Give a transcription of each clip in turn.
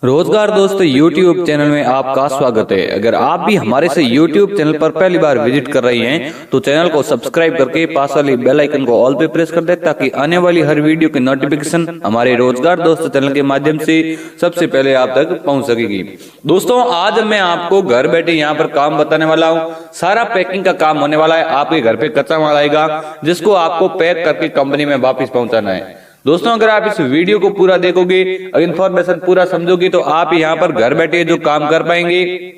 रोजगार दोस्त YouTube channel में आपका स्वागत है। अगर आप भी हमारे से YouTube चैनल पर पहली बार विजिट कर रही हैं तो चैनल को सब्सक्राइब करके पास वाली बेल आइकन को ऑल पे प्रेस कर दें ताकि आने वाली हर वीडियो की नोटिफिकेशन हमारे रोजगार दोस्त चैनल के माध्यम से सबसे पहले आप तक पहुंच सकेगी। दोस्तों, आज मैं आपको घर बैठे यहाँ पर काम बताने वाला हूँ। सारा पैकिंग का काम होने वाला है। आपके घर पे कच्चा माल आएगा जिसको आपको पैक करके कंपनी में वापस पहुंचाना है। दोस्तों, अगर आप इस वीडियो को पूरा देखोगे, इन्फॉर्मेशन पूरा समझोगे तो आप यहाँ पर घर बैठे जो काम कर पाएंगे।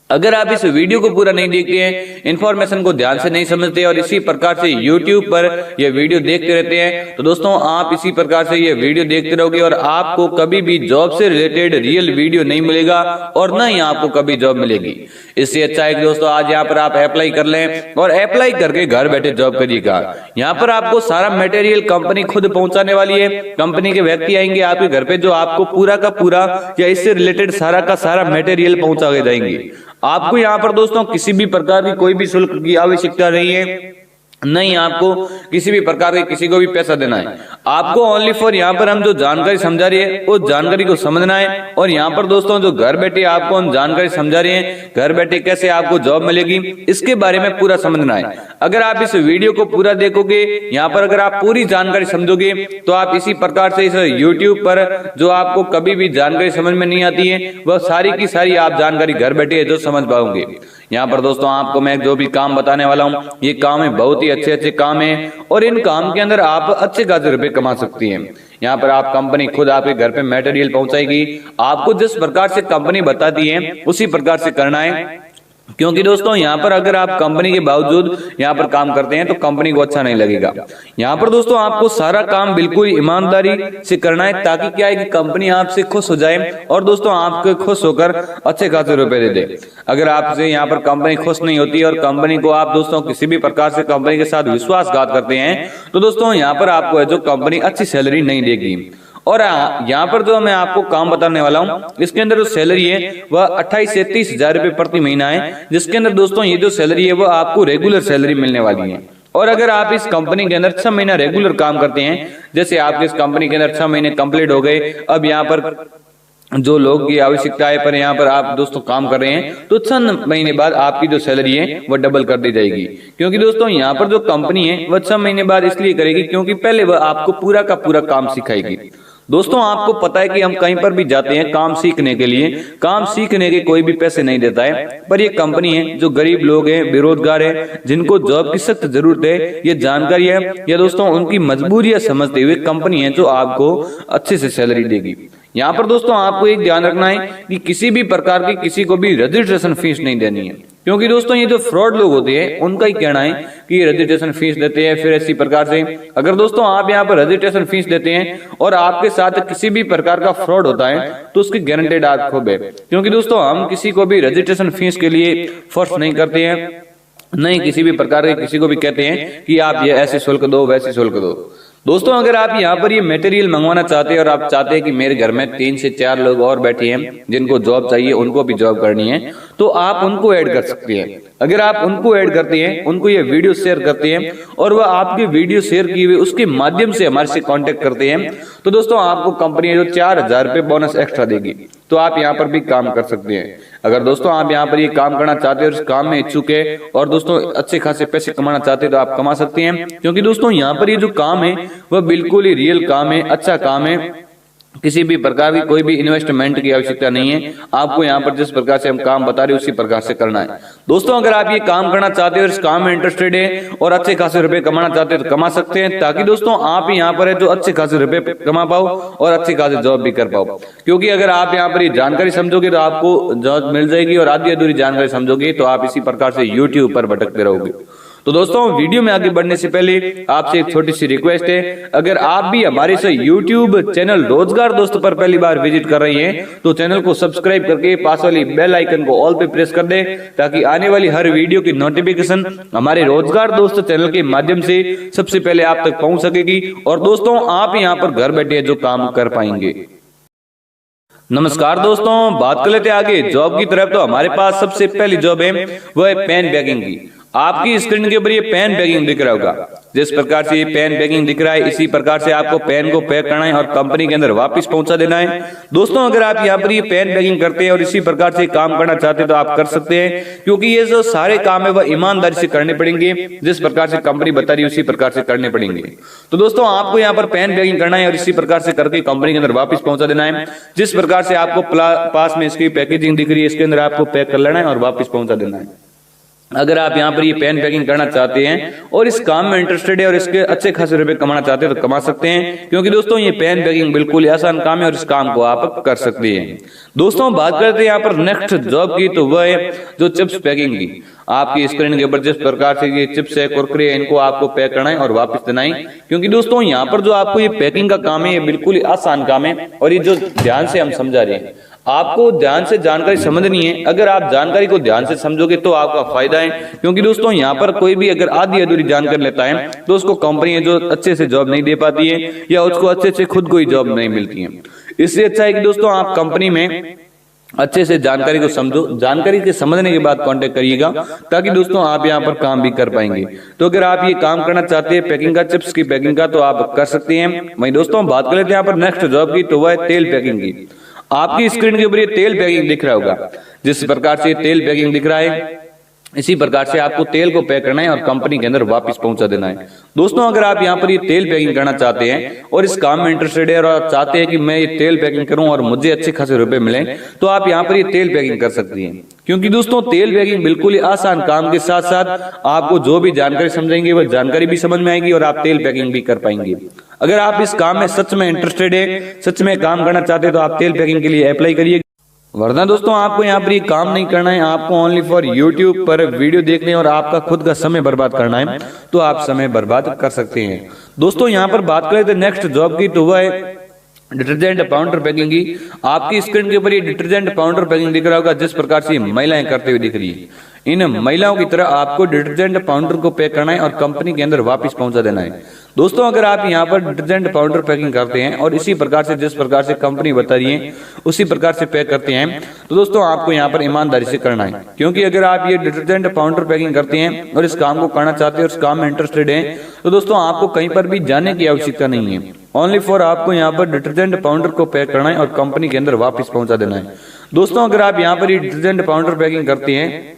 अगर आप इस वीडियो को पूरा नहीं देखते हैं, इन्फॉर्मेशन को ध्यान से नहीं समझते और इसी प्रकार से YouTube पर यह वीडियो देखते रहते हैं तो दोस्तों आप इसी प्रकार से ये वीडियो देखते रहोगे और आपको कभी भी जॉब से रिलेटेड रियल वीडियो नहीं मिलेगा और न ही आपको कभी जॉब मिलेगी। इससे अच्छा है कि दोस्तों आज यहाँ पर आप अप्लाई कर लें और अप्लाई करके घर बैठे जॉब करिएगा। यहाँ पर आपको सारा मटेरियल कंपनी खुद पहुंचाने वाली है। कंपनी के व्यक्ति आएंगे आपके घर पे जो आपको पूरा का पूरा या इससे रिलेटेड सारा का सारा मटेरियल पहुंचा के जाएंगे। आपको यहाँ पर दोस्तों किसी भी प्रकार की कोई भी शुल्क की आवश्यकता नहीं है, नहीं आपको किसी भी प्रकार के किसी को भी पैसा देना है। आपको ओनली फॉर यहाँ पर हम जो जानकारी समझा रही है उस जानकारी को समझना है और यहाँ पर दोस्तों जो घर बैठे आपको हम जानकारी समझा रहे हैं, घर बैठे कैसे आपको जॉब मिलेगी इसके बारे में पूरा समझना है। अगर आप इस वीडियो को पूरा देखोगे, यहाँ पर अगर आप पूरी जानकारी समझोगे तो आप इसी प्रकार से इस YouTube पर जो आपको कभी भी जानकारी समझ में नहीं आती है वह सारी की सारी आप जानकारी घर बैठे जो समझ पाओगे। यहाँ पर दोस्तों आपको मैं जो भी काम बताने वाला हूँ ये काम है बहुत ही अच्छे काम है और इन काम के अंदर आप अच्छे खासे रुपए कमा सकती हैं। यहाँ पर आप कंपनी खुद आपके घर पे मटेरियल पहुंचाएगी। आपको जिस प्रकार से कंपनी बताती है उसी प्रकार से करना है, क्योंकि दोस्तों यहाँ पर अगर आप कंपनी के बावजूद यहाँ पर काम करते हैं तो कंपनी को अच्छा नहीं लगेगा। यहाँ पर दोस्तों आपको सारा काम बिल्कुल ईमानदारी से करना है ताकि क्या है कि कंपनी आपसे खुश हो जाए और दोस्तों आपको खुश होकर अच्छे खासे रुपए दे दे। अगर आपसे यहाँ पर कंपनी खुश नहीं होती और कंपनी को आप दोस्तों किसी भी प्रकार से कंपनी के साथ विश्वासघात करते हैं तो दोस्तों यहाँ पर आपको जो कंपनी अच्छी सैलरी नहीं देगी। और यहाँ पर जो मैं आपको काम बताने वाला हूँ इसके अंदर जो सैलरी है वह 28 से 30 हजार रुपए प्रति महीना है, जिसके अंदर दोस्तों ये जो सैलरी है वह आपको रेगुलर सैलरी मिलने वाली है। और अगर आप इस कंपनी के अंदर 6 महीना रेगुलर काम करते हैं, जैसे आपके इस कंपनी के अंदर 6 महीने कंप्लीट हो गए, अब यहाँ पर जो लोग की आवश्यकता है पर यहाँ पर आप दोस्तों काम कर रहे हैं तो 6 महीने बाद आपकी जो सैलरी है वह डबल कर दी जाएगी। क्योंकि दोस्तों यहाँ पर जो कंपनी है वह 6 महीने बाद इसलिए करेगी क्योंकि पहले वह आपको पूरा का पूरा काम सिखाएगी। दोस्तों आपको पता है कि हम कहीं पर भी जाते हैं काम सीखने के लिए, काम सीखने के कोई भी पैसे नहीं देता है, पर ये कंपनी है जो गरीब लोग हैं, बेरोजगार हैं, जिनको जॉब की सख्त जरूरत है, ये जानकारी है या दोस्तों उनकी मजबूरियां समझते हुए कंपनी है जो आपको अच्छे से सैलरी देगी। यहाँ पर दोस्तों आपको एक ध्यान रखना है कि किसी भी प्रकार की किसी को भी रजिस्ट्रेशन फीस नहीं देनी है, क्योंकि दोस्तों ये जो फ्रॉड लोग होते हैं उनका ही कहना है कि रजिस्ट्रेशन फीस देते हैं। फिर इसी प्रकार से अगर दोस्तों आप यहाँ पर रजिस्ट्रेशन फीस देते हैं और आपके साथ किसी भी प्रकार का फ्रॉड होता है तो उसकी गारंटेड आप खोबे, क्योंकि दोस्तों हम किसी को भी रजिस्ट्रेशन फीस के लिए फोर्स नहीं करते हैं, नहीं किसी भी प्रकार के किसी को भी कहते हैं कि आप ये ऐसे शुल्क दो वैसे शुल्क दो। दोस्तों अगर आप यहाँ पर ये मटेरियल मंगवाना चाहते हैं और आप चाहते हैं कि मेरे घर में 3 से 4 लोग और बैठे हैं जिनको जॉब चाहिए, उनको भी जॉब करनी है, तो आप उनको ऐड कर सकते हैं। अगर आप उनको ऐड करते हैं, उनको ये वीडियो शेयर करते हैं और वह आपके वीडियो शेयर किए हुए उसके माध्यम से हमारे से कांटेक्ट करते हैं तो दोस्तों आपको कंपनी जो 4000 रुपए बोनस एक्स्ट्रा देगी, तो आप यहाँ पर भी काम कर सकते हैं। अगर दोस्तों आप यहाँ पर ये काम करना चाहते हैं और इस काम में इच्छुक है और दोस्तों अच्छे खासे पैसे कमाना चाहते हैं तो आप कमा सकते हैं, क्योंकि दोस्तों यहाँ पर ये जो काम है वह बिल्कुल ही रियल काम है, अच्छा काम है। किसी भी प्रकार की कोई भी इन्वेस्टमेंट की आवश्यकता नहीं है। आपको यहाँ पर जिस प्रकार से हम काम बता रहे हैं उसी प्रकार से करना है। दोस्तों अगर आप ये काम करना चाहते हैं और इस काम में इंटरेस्टेड है और अच्छे खासे रुपए कमाना चाहते हैं तो कमा सकते हैं, ताकि दोस्तों आप यहाँ पर है जो अच्छे खासे रुपए कमा पाओ और अच्छी खासी जॉब भी कर पाओ। क्योंकि अगर आप यहाँ पर ये जानकारी समझोगे तो आपको जॉब मिल जाएगी और आधी अधूरी जानकारी समझोगे तो आप इसी प्रकार से YouTube पर भटकते रहोगे। तो दोस्तों वीडियो में आगे बढ़ने से पहले आपसे एक छोटी सी रिक्वेस्ट है, अगर आप भी हमारे से YouTube चैनल रोजगार दोस्त पर पहली बार विजिट कर रही हैं तो चैनल को सब्सक्राइब करके पास वाली बेल आइकन को ऑल पे प्रेस कर दें ताकि आने वाली हर वीडियो की नोटिफिकेशन हमारे रोजगार दोस्त चैनल के माध्यम से सबसे पहले आप तक पहुंच सकेगी और दोस्तों आप यहाँ पर घर बैठे जो काम कर पाएंगे। नमस्कार दोस्तों, बात कर लेते आगे जॉब की तरफ। तो हमारे पास सबसे पहली जॉब है वह है पेन बैगिंग की। आपकी स्क्रीन के ऊपर ये पेन बैगिंग दिख रहा होगा। जिस प्रकार से ये पेन पैकिंग दिख रहा है, इसी प्रकार से आपको पेन को पैक करना है और कंपनी के अंदर वापस पहुंचा देना है। दोस्तों अगर आप यहाँ पर ये पेन पैकिंग करते हैं और इसी प्रकार से काम करना चाहते हैं तो आप कर सकते हैं, क्योंकि ये जो सारे काम है वह ईमानदारी से करने पड़ेंगे, जिस प्रकार से कंपनी बता रही है उसी प्रकार से करने पड़ेंगे। तो दोस्तों आपको यहाँ पर पेन पैकिंग करना है और इसी प्रकार से करके कंपनी के अंदर वापस पहुंचा देना है। जिस प्रकार से आपको पास में इसकी पैकेजिंग दिख रही है, इसके अंदर आपको पैक कर लेना है और वापस पहुंचा देना है। अगर आप यहाँ पर ये पेन पैकिंग करना चाहते हैं और इस काम में इंटरेस्टेड है और इसके अच्छे खासे रुपए कमाना चाहते हैं तो कमा सकते हैं, क्योंकि दोस्तों ये पेन पैकिंग बिल्कुल ही आसान काम है और इस काम को आप कर सकते हैं। दोस्तों बात करते हैं यहाँ पर नेक्स्ट जॉब की, तो वह है जो चिप्स पैकिंग की। आपकी स्क्रीन के ऊपर जिस प्रकार से ये चिप्स है, कुरकुरे है, इनको आपको पैक करना है और वापस देना है, क्योंकि दोस्तों यहाँ पर जो आपको ये पैकिंग का काम है ये बिल्कुल ही आसान काम है और ये जो ध्यान से हम समझा रहे हैं, आपको ध्यान से जानकारी समझनी है। अगर आप जानकारी को ध्यान से समझोगे तो आपका फायदा है, क्योंकि दोस्तों यहाँ पर कोई भी अगर आधी अधूरी जानकारी लेता है तो उसको कंपनी जो अच्छे से जॉब नहीं दे पाती है या उसको अच्छे से खुद को ही जॉब नहीं मिलती है। इससे अच्छा है कि दोस्तों आप कंपनी में अच्छे से जानकारी को समझो, जानकारी के समझने के बाद कांटेक्ट करिएगा, ताकि दोस्तों आप यहाँ पर काम भी कर पाएंगे। तो अगर आप ये काम करना चाहते हैं पैकिंग का, चिप्स की पैकिंग का, तो आप कर सकते हैं। वही दोस्तों बात कर लेते हैं यहाँ पर नेक्स्ट जॉब की, तो वह है तेल पैकिंग की। आपकी स्क्रीन के ऊपर ये तेल पैकिंग दिख रहा होगा, जिस प्रकार से तेल पैकिंग दिख रहा है इसी प्रकार से आपको तेल को पैक करना है और कंपनी के अंदर वापस पहुंचा देना है। दोस्तों अगर आप यहाँ पर ये तेल पैकिंग करना चाहते हैं और इस काम में इंटरेस्टेड है और आप चाहते हैं कि मैं ये तेल पैकिंग करूं और मुझे अच्छे खासे रुपए मिले, तो आप यहाँ पर ये तेल पैकिंग कर सकती हैं, क्योंकि दोस्तों तेल पैकिंग बिल्कुल ही आसान काम के साथ साथ आपको जो भी जानकारी समझेंगे वह जानकारी भी समझ में आएगी और आप तेल पैकिंग भी कर पाएंगे। अगर आप इस काम में सच में इंटरेस्टेड है, सच में काम करना चाहते हैं, तो आप तेल पैकिंग के लिए अप्लाई करिए। वरना दोस्तों आपको यहाँ पर ये काम नहीं करना है, आपको ओनली फॉर यूट्यूब पर वीडियो देखने और आपका खुद का समय बर्बाद करना है, तो आप समय बर्बाद कर सकते हैं। दोस्तों यहाँ पर बात करें तो नेक्स्ट जॉब की, तो वह है डिटर्जेंट पाउडर पैकिंग की। आपकी स्क्रीन के ऊपर ये डिटर्जेंट पाउडर पैकिंग दिख रहा होगा, जिस प्रकार से महिलाएं करते हुए दिख रही है। इन महिलाओं की तरह आपको डिटर्जेंट पाउडर को पैक करना है और कंपनी के अंदर वापस पहुंचा देना है। दोस्तों अगर आप यहाँ पर डिटर्जेंट पाउडर पैकिंग करते हैं और इसी प्रकार से जिस प्रकार से कंपनी बता रही है उसी प्रकार से पैक करते हैं, तो दोस्तों आपको यहाँ पर ईमानदारी से करना है, क्योंकि अगर आप ये डिटर्जेंट पाउडर पैकिंग करते हैं और इस काम को करना चाहते हैं और इस काम में इंटरेस्टेड हैं, तो दोस्तों आपको कहीं पर भी जाने की आवश्यकता नहीं है। ओनली फॉर आपको यहाँ पर डिटर्जेंट पाउडर को पैक करना है और कंपनी के अंदर वापस पहुंचा देना है। दोस्तों अगर आप यहाँ पर ये डिटर्जेंट पाउडर पैकिंग करते हैं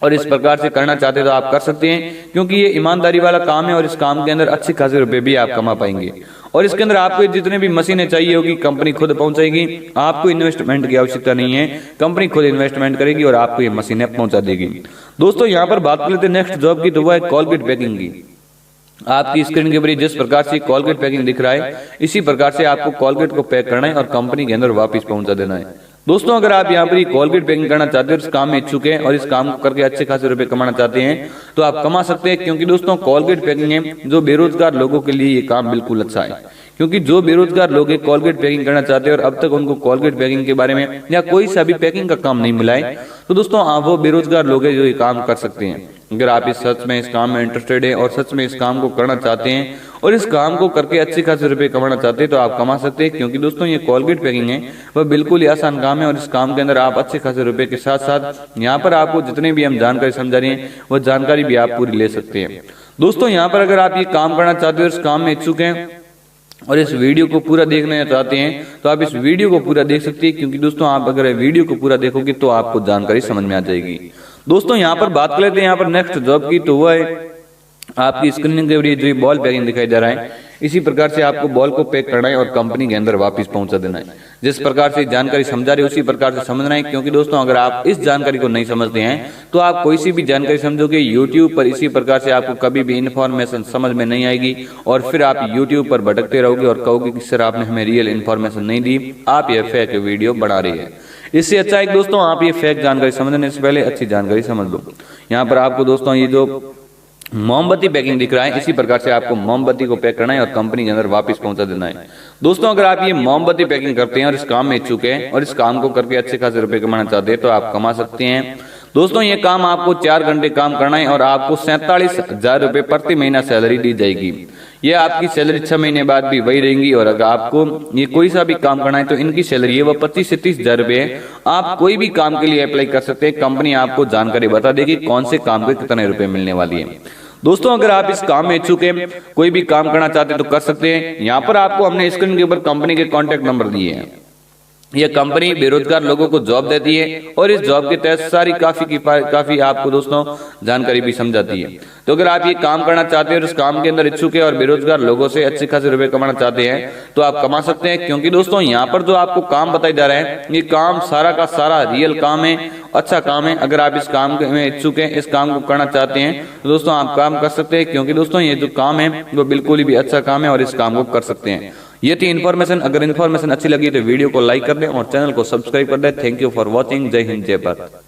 और इस प्रकार से करना चाहते हैं तो आप कर सकते हैं, क्योंकि ये ईमानदारी वाला काम है और इस काम के अंदर अच्छे खासे रुपए भी आप कमा पाएंगे। और इसके अंदर आपको जितने भी मशीनें चाहिए होगी कंपनी खुद पहुंचाएगी, आपको इन्वेस्टमेंट की आवश्यकता नहीं है, कंपनी खुद इन्वेस्टमेंट करेगी और आपको ये मशीनें पहुंचा देगी। दोस्तों यहाँ पर बात कर लेते हैं नेक्स्ट जॉब की, तो वह है कोलगेट पैकिंग की। आपकी स्क्रीन के ऊपर जिस प्रकार से कोलगेट पैकिंग दिख रहा है इसी प्रकार से आपको कोलगेट को पैक करना है और कंपनी के अंदर वापस पहुंचा देना है। दोस्तों अगर आप यहाँ पर कोलगेट पैकिंग करना चाहते हैं, इस काम में इच्छुक हैं और इस काम को करके अच्छे खासे रुपए कमाना चाहते हैं, तो आप कमा सकते हैं, क्योंकि दोस्तों कोलगेट पैकिंग है जो बेरोजगार लोगों के लिए ये काम बिल्कुल अच्छा है। क्योंकि जो बेरोजगार लोग कोलगेट पैकिंग करना चाहते हैं और अब तक उनको कोलगेट पैकिंग के बारे में या कोई सा भी पैकिंग का काम नहीं मिला है, तो दोस्तों आप वो बेरोजगार लोग हैं जो ये काम कर सकते हैं। अगर आप इस सच में इस काम में इंटरेस्टेड है और सच में इस काम को करना चाहते हैं और इस काम को करके अच्छे खासे रुपए कमाना चाहते हैं, तो आप कमा सकते हैं, क्योंकि दोस्तों ये कोलगेट पैकिंग है वह बिल्कुल ही आसान काम है और इस काम के अंदर आप अच्छे खासे रुपए के साथ साथ यहाँ पर आपको जितने भी हम जानकारी समझा रहे हैं वह जानकारी भी आप पूरी ले सकते हैं। दोस्तों यहाँ पर अगर आप ये काम करना चाहते हो, इस काम में इच्छुक हैं और इस वीडियो को पूरा देखना चाहते हैं, तो आप इस वीडियो को पूरा देख सकते हैं, क्योंकि दोस्तों आप अगर वीडियो को पूरा देखोगे तो आपको जानकारी समझ में आ जाएगी। दोस्तों यहाँ पर बात कर लेते हैं यहाँ पर नेक्स्ट जॉब की, तो वह है आपकी स्क्रीन के ऊपर जो बॉल पैकिंग दिखाई दे रहा है इसी प्रकार से आपको बॉल को पैक करना है और कंपनी के अंदर वापस पहुंचा देना है। जिस प्रकार से जानकारी समझा रहे उसी प्रकार से समझना है, क्योंकि दोस्तों अगर आप इस जानकारी को नहीं समझते हैं तो आप कोई सी भी जानकारी समझोगे यूट्यूब पर, इसी प्रकार से आपको कभी भी इन्फॉर्मेशन समझ में नहीं आएगी और फिर आप यूट्यूब पर भटकते रहोगे और कहोगे कि सर आपने हमें रियल इन्फॉर्मेशन नहीं दी, आप ये फेक वीडियो बना रही है। इससे अच्छा है दोस्तों आप ये फेक जानकारी समझने से पहले अच्छी जानकारी समझ लो। यहाँ पर आपको दोस्तों ये जो मोमबत्ती पैकिंग दिख रहा है इसी प्रकार से आपको मोमबत्ती को पैक करना है और कंपनी के अंदर वापस पहुंचा देना है। दोस्तों अगर आप ये मोमबत्ती पैकिंग करते हैं और इस काम में इच्छुक हैं और इस काम को करके अच्छे खासे रुपए कमाना चाहते हैं, तो आप कमा सकते हैं। दोस्तों ये काम आपको 4 घंटे काम करना है और आपको 47,000 रुपए प्रति महीना सैलरी दी जाएगी। ये आपकी सैलरी 6 महीने बाद भी वही रहेंगी और अगर आपको ये कोई सा भी काम करना है तो इनकी सैलरी है वह 25 से 30,000 रुपए है। आप कोई भी काम के लिए अप्लाई कर सकते हैं, कंपनी आपको जानकारी बता देगी कौन से काम के कितने रुपए मिलने वाली है। दोस्तों अगर आप इस काम में इच्छुक हैं, कोई भी काम करना चाहते हैं तो कर सकते हैं। यहाँ पर आपको हमने स्क्रीन के ऊपर कंपनी के कॉन्टैक्ट नंबर दिए हैं। यह कंपनी बेरोजगार लोगों को जॉब देती है और इस जॉब के तहत सारी काफी आपको दोस्तों जानकारी भी समझाती है। तो अगर आप ये काम करना चाहते हैं और इस काम के अंदर इच्छुक है और बेरोजगार लोगों से अच्छे खासे रुपए कमाना चाहते हैं तो आप कमा सकते हैं, क्योंकि दोस्तों यहाँ पर जो आपको काम बताया जा रहा है ये काम सारा का सारा रियल काम है, अच्छा काम है। अगर आप इस काम में इच्छुक हैं, इस काम को करना चाहते हैं तो दोस्तों आप काम कर सकते हैं, क्योंकि दोस्तों ये जो काम है वो बिल्कुल भी अच्छा काम है और इस काम को कर सकते हैं। ये थी इन्फॉर्मेशन। अगर इन्फॉर्मेशन अच्छी लगी तो वीडियो को लाइक कर दें और चैनल को सब्सक्राइब कर दें। Thank you for watching. जय हिंद, जय भारत।